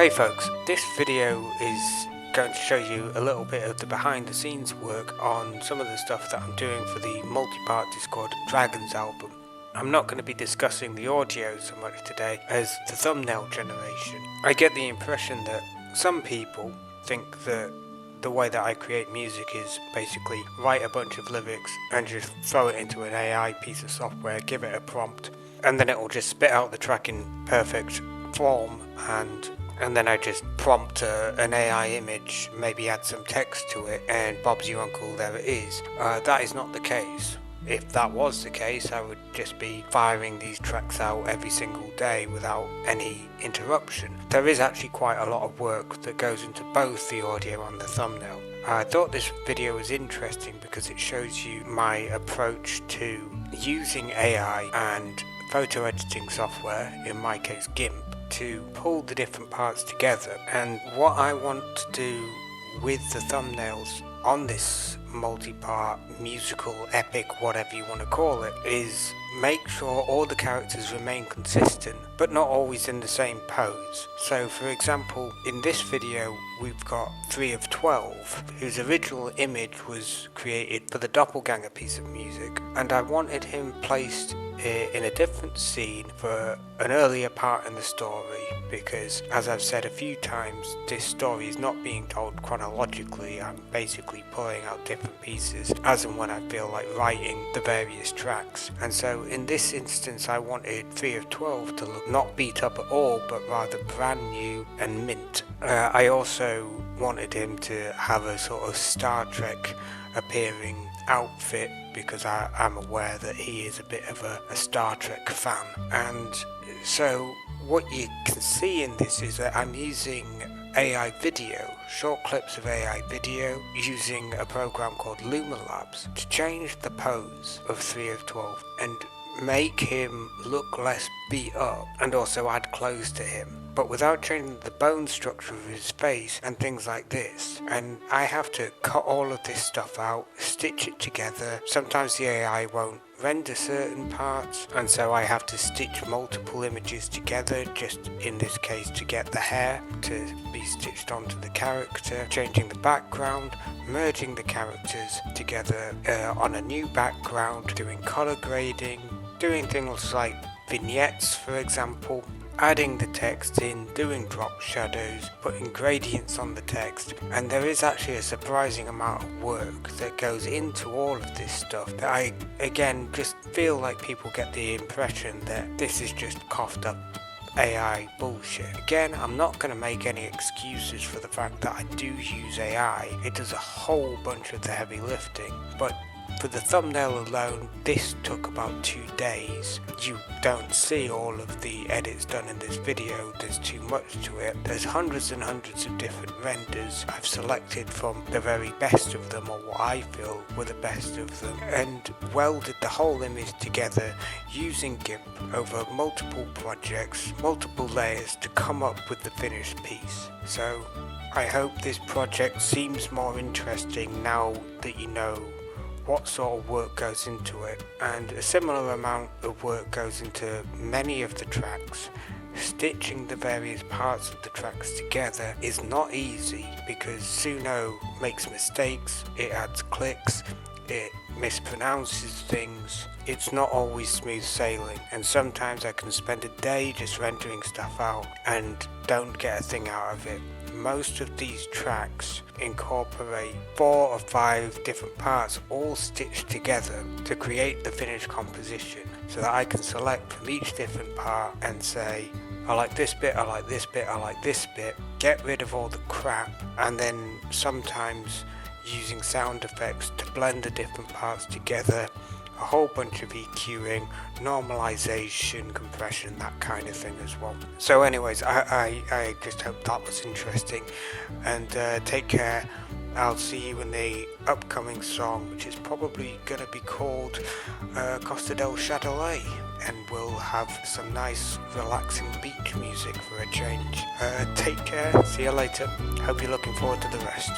Hey folks, this video is going to show you a little bit of the behind the scenes work on some of the stuff that I'm doing for the multi-part Discord Dragons album. I'm not going to be discussing the audio so much today as the thumbnail generation. I get the impression that some people think that the way that I create music is basically write a bunch of lyrics and just throw it into an AI piece of software, give it a prompt, and then it will just spit out the track in perfect form, and then I just prompt an AI image, maybe add some text to it, and Bob's your uncle, there it is. That is not the case. If that was the case, I would just be firing these tracks out every single day without any interruption. There is actually quite a lot of work that goes into both the audio and the thumbnail. I thought this video was interesting because it shows you my approach to using AI and photo editing software, in my case GIMP, to pull the different parts together. And what I want to do with the thumbnails on this multi-part musical epic, whatever you want to call it, is make sure all the characters remain consistent but not always in the same pose. So for example, in this video we've got 3 of 12 whose original image was created for the doppelganger piece of music, and I wanted him placed in a different scene for an earlier part in the story, because as I've said a few times, this story is not being told chronologically. I'm basically pulling out different pieces as and when I feel like writing the various tracks. And so in this instance I wanted 3 of 12 to look not beat up at all but rather brand new and mint. I also wanted him to have a sort of Star Trek appearing outfit, because I'm aware that he is a bit of a Star Trek fan. And so what you can see in this is that I'm using AI video, short clips of AI video, using a program called Luma Labs to change the pose of 3 of 12 and make him look less beat up, and also add clothes to him, but without changing the bone structure of his face and things like this. And I have to cut all of this stuff out, stitch it together. Sometimes the AI won't render certain parts, and so I have to stitch multiple images together, just in this case to get the hair to be stitched onto the character, changing the background, merging the characters together on a new background, doing color grading, doing things like vignettes for example, adding the text in, doing drop shadows, putting gradients on the text. And there is actually a surprising amount of work that goes into all of this stuff that I, again, just feel like people get the impression that this is just coughed up AI bullshit. Again, I'm not going to make any excuses for the fact that I do use AI. It does a whole bunch of the heavy lifting, but for the thumbnail alone, this took about 2 days. You don't see all of the edits done in this video, there's too much to it. There's hundreds and hundreds of different renders. I've selected from the very best of them, or what I feel were the best of them, and welded the whole image together using GIMP over multiple projects, multiple layers to come up with the finished piece. So I hope this project seems more interesting now that you know what sort of work goes into it. And a similar amount of work goes into many of the tracks. Stitching the various parts of the tracks together is not easy, because Suno makes mistakes, it adds clicks, it mispronounces things. It's not always smooth sailing, and sometimes I can spend a day just rendering stuff out and don't get a thing out of it. Most of these tracks incorporate 4 or 5 different parts all stitched together to create the finished composition, so that I can select from each different part and say, I like this bit, I like this bit, I like this bit, get rid of all the crap, and then sometimes using sound effects to blend the different parts together, a whole bunch of EQing, normalization, compression, that kind of thing as well. So anyways, I just hope that was interesting, and take care. I'll see you in the upcoming song, which is probably going to be called Costa del Chatelet, and we'll have some nice relaxing beach music for a change. Take care, see you later, hope you're looking forward to the rest.